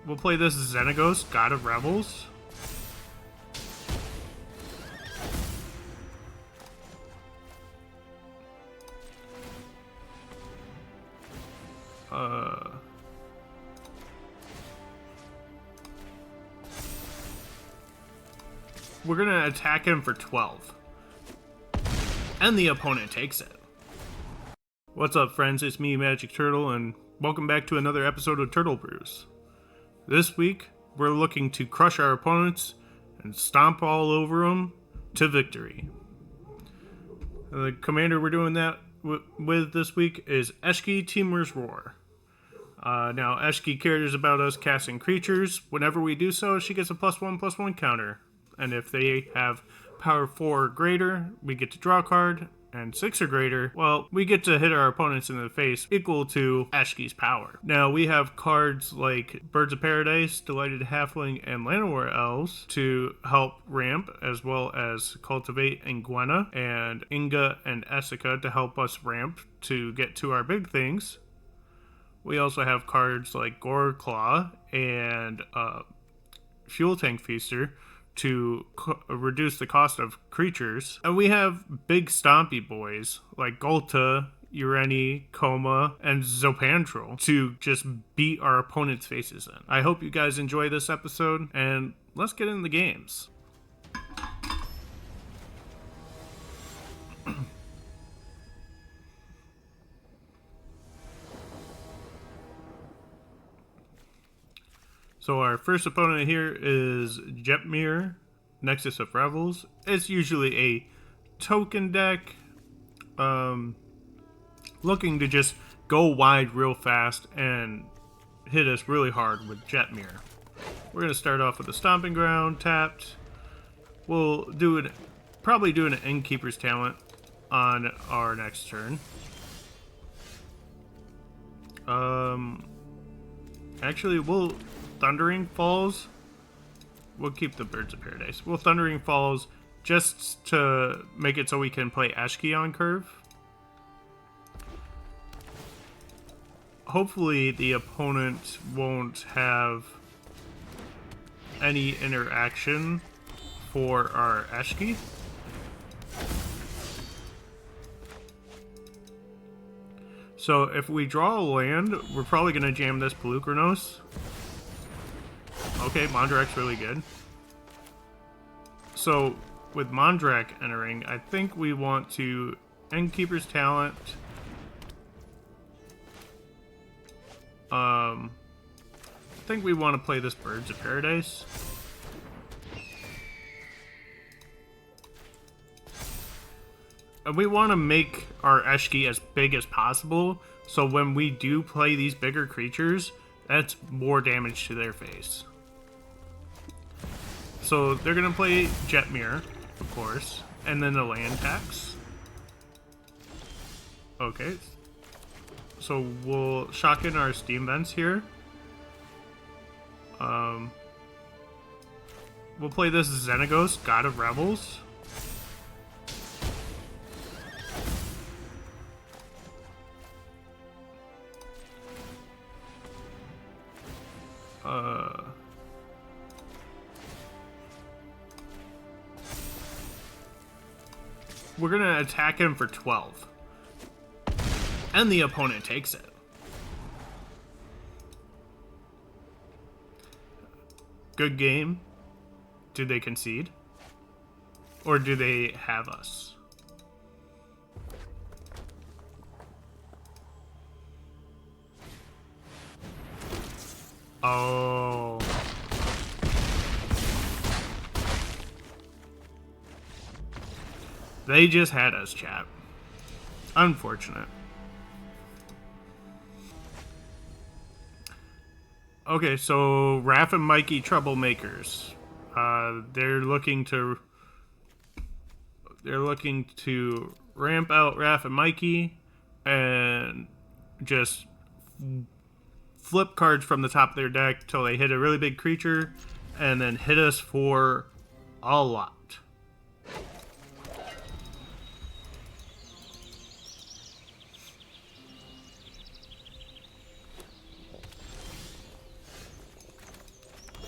We'll play this Xenagos, God of Rebels. We're gonna attack him for 12. And the opponent takes it. What's up, friends? It's me, Magic Turtle, and welcome back to another episode of Turtle Brews. This week, we're looking to crush our opponents and stomp all over them to victory. The commander we're doing that with this week is Eshki, Temur's Roar. Now, Eshki cares about us casting creatures. Whenever we do so, she gets a +1/+1 counter. And if they have power 4 or greater, we get to draw a card. And 6 or greater, well, we get to hit our opponents in the face equal to Eshki's power. Now, we have cards like Birds of Paradise, Delighted Halfling, and Llanowar Elves to help ramp, as well as Cultivate and Gwenna, and Inga and Essica to help us ramp to get to our big things. We also have cards like Goreclaw and Fuel Tank Feaster to reduce the cost of creatures. And we have big stompy boys like Ghalta, Ureni, Coma, and Zopantral to just beat our opponent's faces in. I hope you guys enjoy this episode, and let's get in the games. So our first opponent here is Jetmir, Nexus of Revels. It's usually a token deck, looking to just go wide real fast and hit us really hard with Jetmir. We're going to start off with a Stomping Ground, tapped. We'll probably do an Innkeeper's Talent on our next turn. Actually, we'll Thundering Falls. We'll keep the Birds of Paradise. We'll Thundering Falls just to make it so we can play Eshki on curve. Hopefully the opponent won't have any interaction for our Eshki. So if we draw a land, we're probably going to jam this Pelucranos. Okay, Mondrak's really good. So, with Mondrak entering, I think we want to Innkeeper's Talent. I think we want to play this Birds of Paradise. And we want to make our Eshki as big as possible, so when we do play these bigger creatures, that's more damage to their face. So they're going to play Jetmir, of course, and then the land tax. Okay. So we'll shock in our Steam Vents here. We'll play this Xenagos, God of Rebels. We're gonna attack him for 12. And the opponent takes it. Good game. Did they concede? Or do they have us? Oh. They just had us, chat. Unfortunate. Okay, so Raph and Mikey Troublemakers. They're looking to ramp out Raph and Mikey and just flip cards from the top of their deck till they hit a really big creature and then hit us for a lot.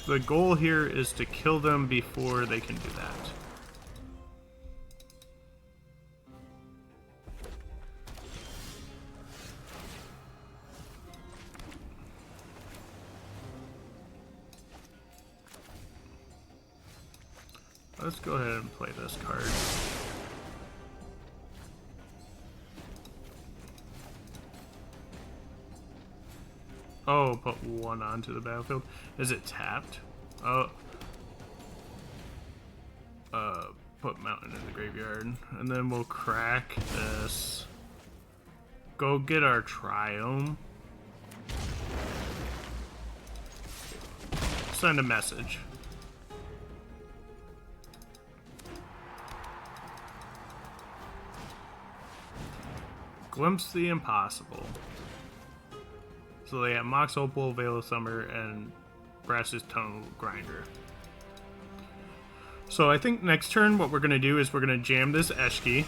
The goal here is to kill them before they can do that. Let's go ahead and play this card. Oh, put one onto the battlefield. Is it tapped? Oh. Put mountain in the graveyard. And then we'll crack this. Go get our Triome. Send a message. Glimpse the Impossible. So they have Mox Opal, Veil of Summer, and Brass's Tunnel Grinder. So I think next turn what we're going to do is we're going to jam this Eshki.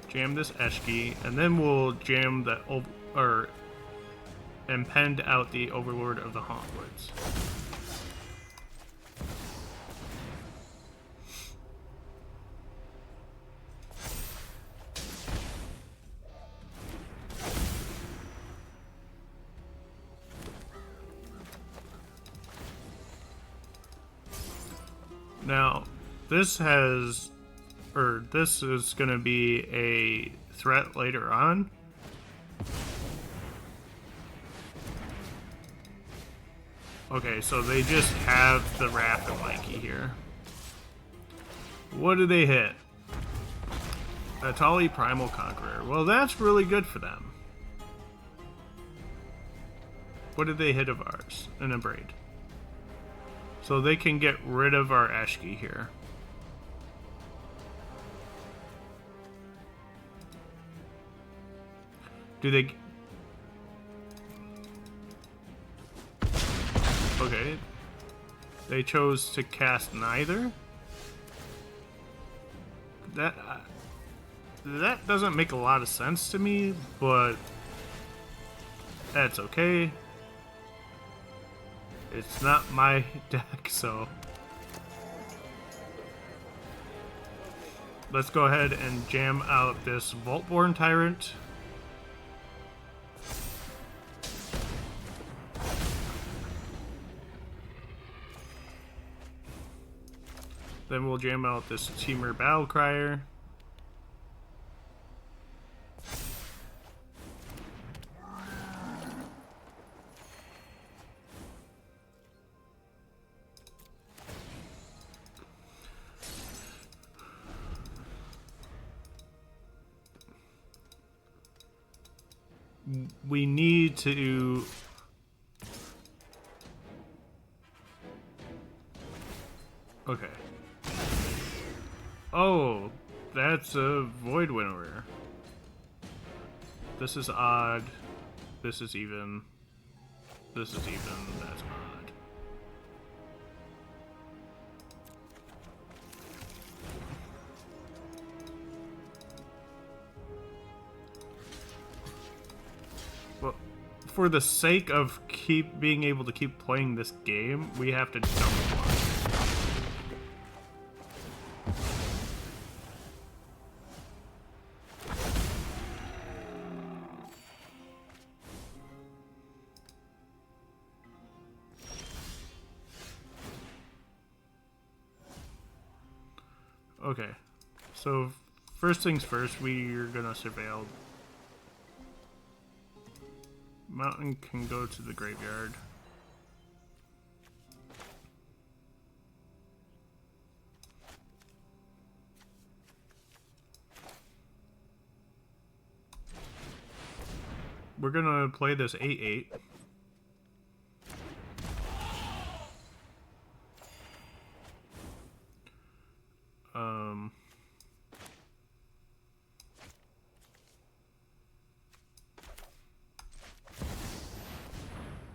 Jam this Eshki, and then we'll jam the and pend out the Overlord of the Hauntwoods. Now, this is going to be a threat later on. Okay, so they just have the Wrath of Mikey here. What do they hit? Atali Primal Conqueror. Well, that's really good for them. What did they hit of ours? An Abrade. So they can get rid of our Eshki here. Do they... Okay. They chose to cast neither? That doesn't make a lot of sense to me, but that's okay. It's not my deck, so let's go ahead and jam out this Vaultborn Tyrant. Then we'll jam out this Temur Battlecrier. We need to... Okay. Oh, that's a Void Winnower. This is odd. This is even. This is even. That's odd. Well, for the sake of being able to keep playing this game, we have to dump one. Okay, so first things first, we're gonna surveil. Mountain can go to the graveyard. We're gonna play this 8/8.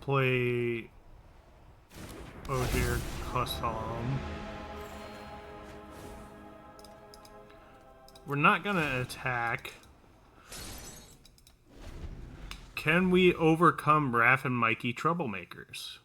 Play Ogier Custom. We're not gonna attack. Can we overcome Raph and Mikey troublemakers?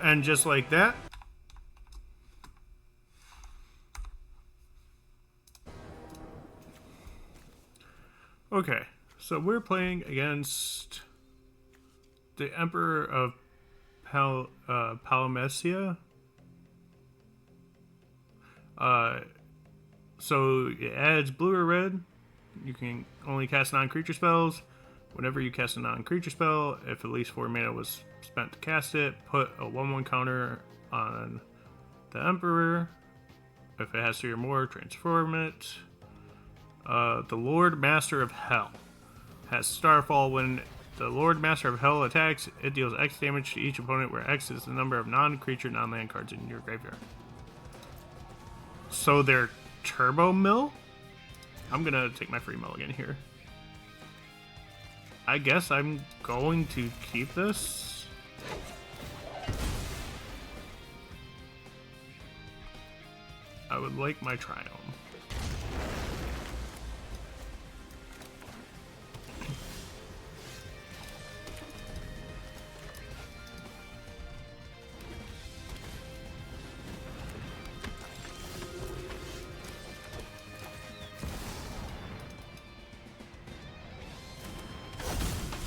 And just like that, okay, so we're playing against the Emperor of Palamecia. So it adds blue or red. You can only cast non-creature spells. Whenever you cast a non-creature spell, if at least 4 mana was spent to cast it, put a 1/1 counter on the Emperor. If it has 3 or more, transform it. The Lord Master of Hell has Starfall. When the Lord Master of Hell attacks, it deals X damage to each opponent, where X is the number of non-creature, non-land cards in your graveyard. So they're Turbo Mill? I'm gonna take my free mulligan here. I guess I'm going to keep this. I would like my Triumph.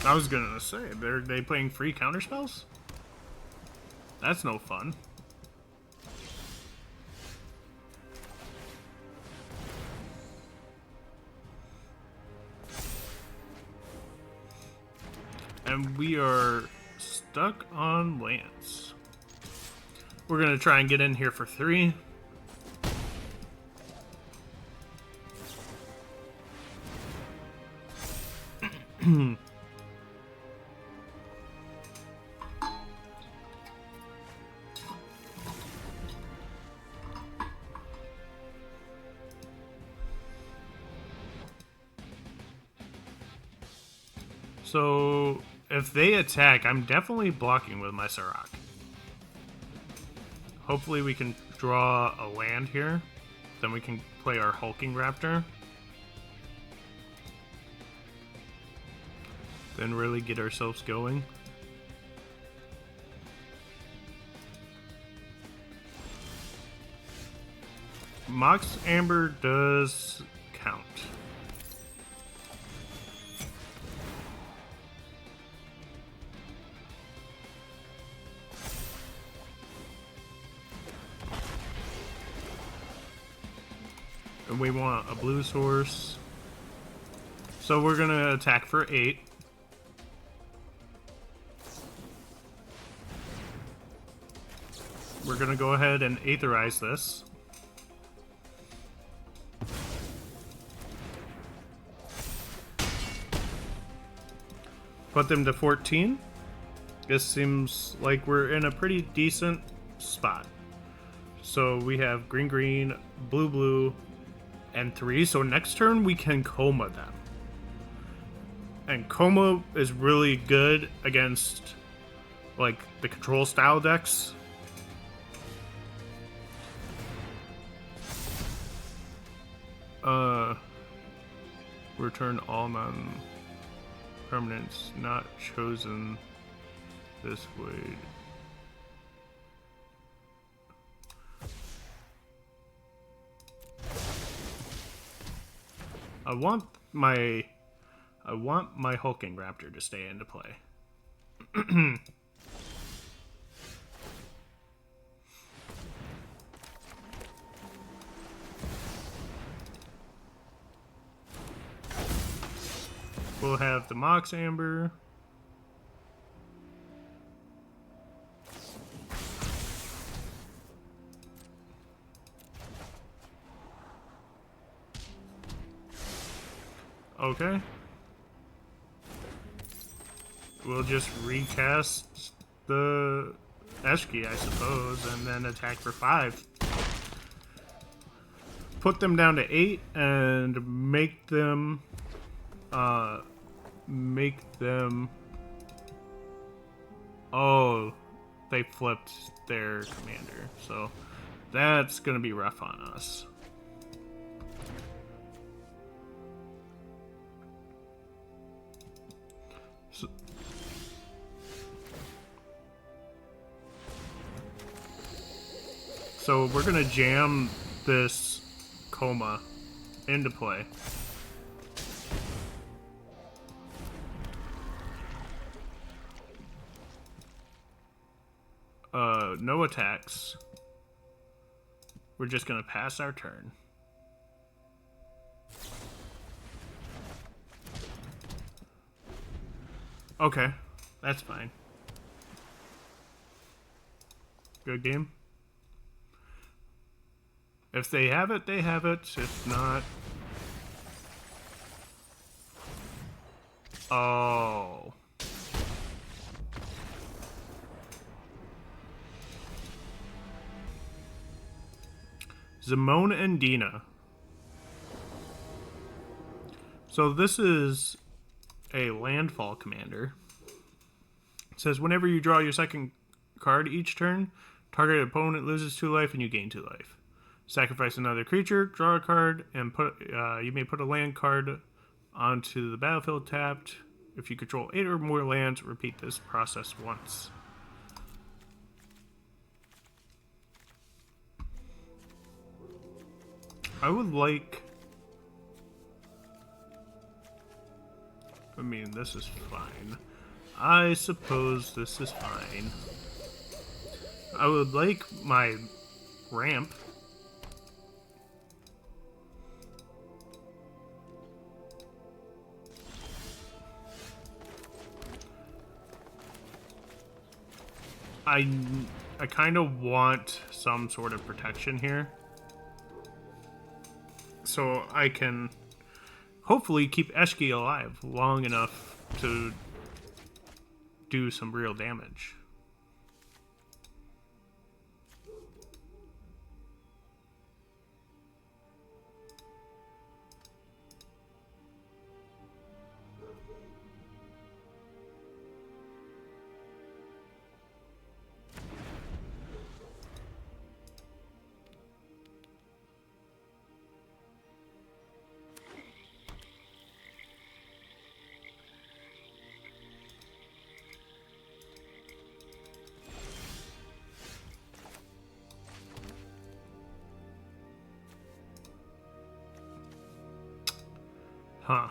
I was gonna say, are they playing free counterspells? That's no fun. And we are stuck on Lance. We're gonna try and get in here for 3. So, if they attack, I'm definitely blocking with my Sarok. Hopefully we can draw a land here. Then we can play our Hulking Raptor. Then really get ourselves going. Mox Amber does count. And we want a blue source. So we're gonna attack for 8. We're gonna go ahead and Aetherize this. Put them to 14. This seems like we're in a pretty decent spot. So we have green, green, blue, blue, and 3. So next turn we can Coma them. And Coma is really good against like the control style decks. Return all non-permanents not chosen this way. I want my Hulking Raptor to stay into play. We'll have the Mox Amber. Okay. We'll just recast the Eshki, I suppose, and then attack for 5. Put them down to 8 and make them make them... Oh, they flipped their commander, so that's gonna be rough on us. So we're gonna jam this coma into play. No attacks. We're just gonna pass our turn. Okay, that's fine. Good game. If they have it, they have it. If not... Oh. Zimone and Dina. So this is a landfall commander. It says whenever you draw your second card each turn, target opponent loses 2 life and you gain 2 life. Sacrifice another creature, draw a card, and you may put a land card onto the battlefield tapped. If you control 8 or more lands, repeat this process once. I would like... I mean, this is fine. I suppose this is fine. I would like my ramp. I kind of want some sort of protection here. So I can hopefully keep Eshki alive long enough to do some real damage. Huh.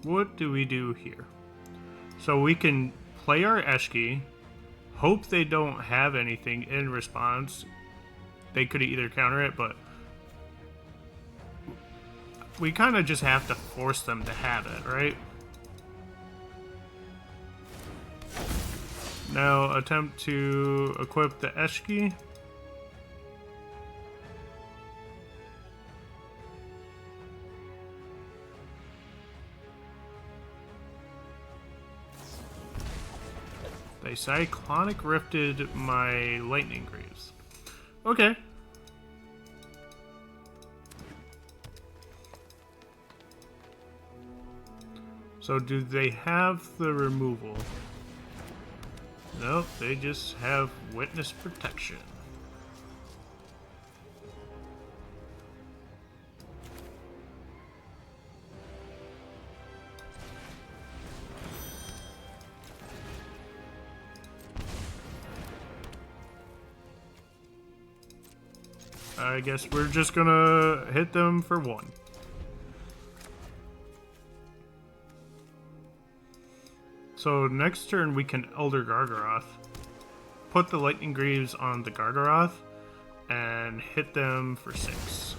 What do we do here? So we can play our Eshki, hope they don't have anything in response. They could either counter it, but we kind of just have to force them to have it, right? Now attempt to equip the Eshki. They Cyclonic Rifted my Lightning Greaves. Okay. So do they have the removal? Nope, they just have Witness Protection. I guess we're just gonna hit them for 1. So next turn we can Elder Gargaroth, put the Lightning Greaves on the Gargaroth, and hit them for 6.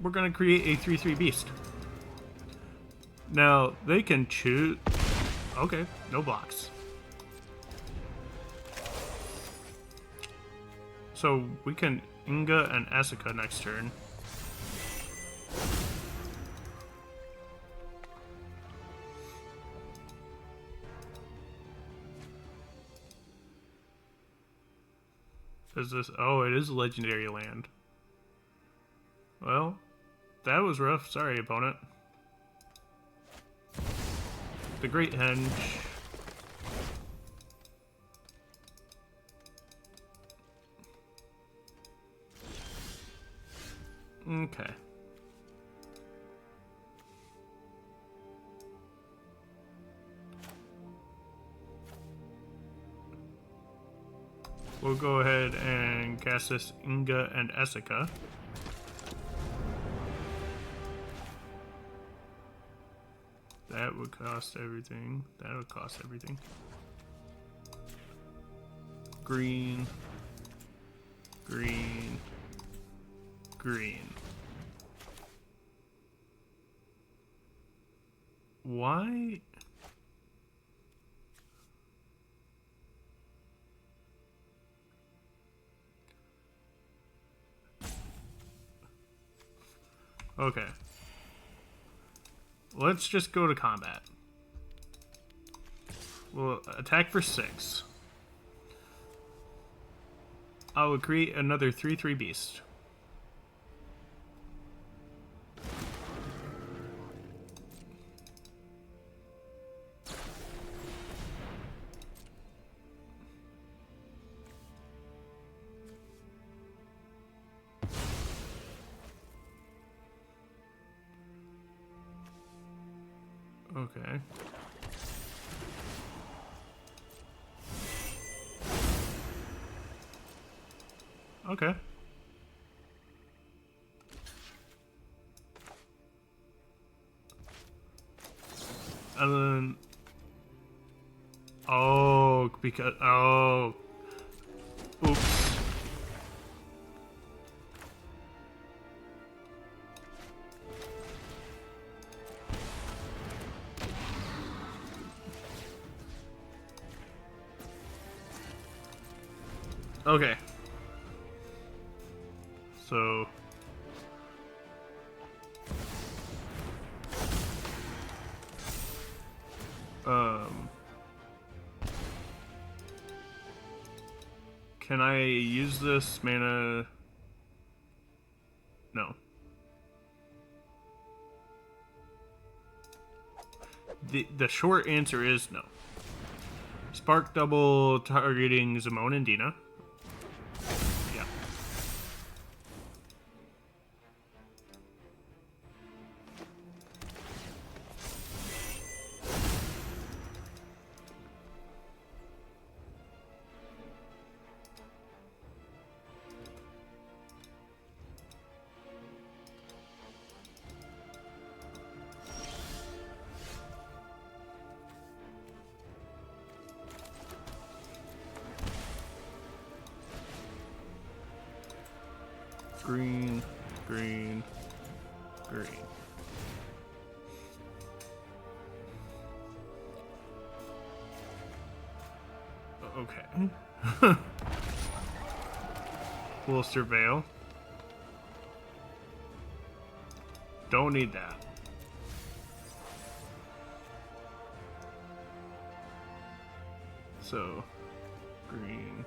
We're gonna create a 3/3 beast. Now they can choose. Okay, no blocks. So we can Inga and Asuka next turn. Is this? Oh, it is a legendary land. Well, that was rough. Sorry, opponent. The Great Henge. Okay. We'll go ahead and cast this Inga and Eshki. That would cost everything. That would cost everything. Green. Green. Green. Why? Okay. Let's just go to combat. We'll attack for 6. I will create another 3/3 beast. Okay. Okay. And then... Oh, because... Oh. Oops. Okay. So... Can I use this mana? No. The short answer is no. Spark double targeting Zimone and Dina. Yeah. Green, green, green. Okay. We'll surveil. Don't need that. So, green.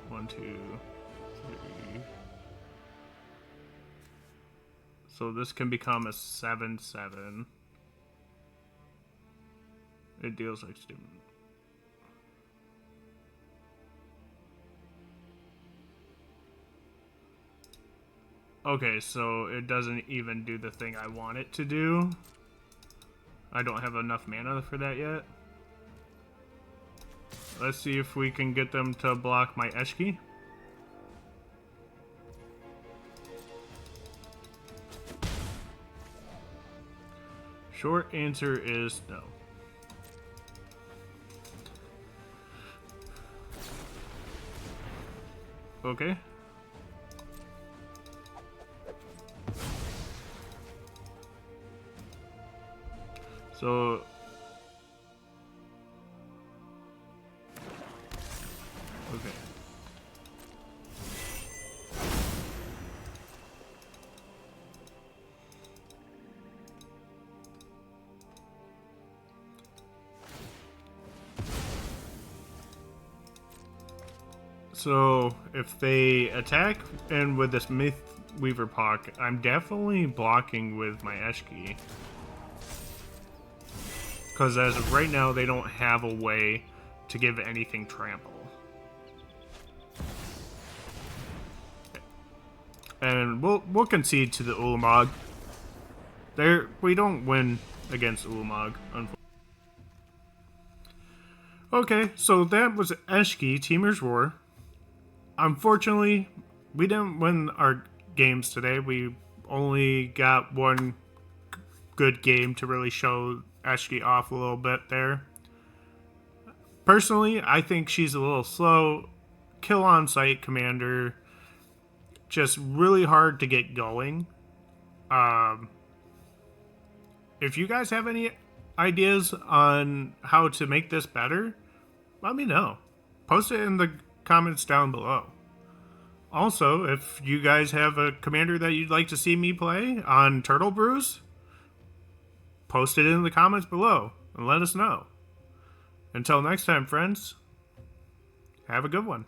1, 2, 3. So this can become a 7/7. It deals like stupid. Okay, so it doesn't even do the thing I want it to do. I don't have enough mana for that yet. Let's see if we can get them to block my Eshki. Short answer is no. Okay. So... Okay. So if they attack and with this Myth Weaver Puck, I'm definitely blocking with my Eshki. Because as of right now, they don't have a way to give anything trample. And we'll concede to the Ulamog. We don't win against Ulamog, unfortunately. Okay, so that was Eshki, Temur's Roar. Unfortunately, we didn't win our games today. We only got one good game to really show Eshki off a little bit there. Personally, I think she's a little slow. Kill on sight commander. Just really hard to get going. If you guys have any ideas on how to make this better, let me know. Post it in the comments down below. Also, if you guys have a commander that you'd like to see me play on Turtle Brews, post it in the comments below and let us know. Until next time, friends, have a good one.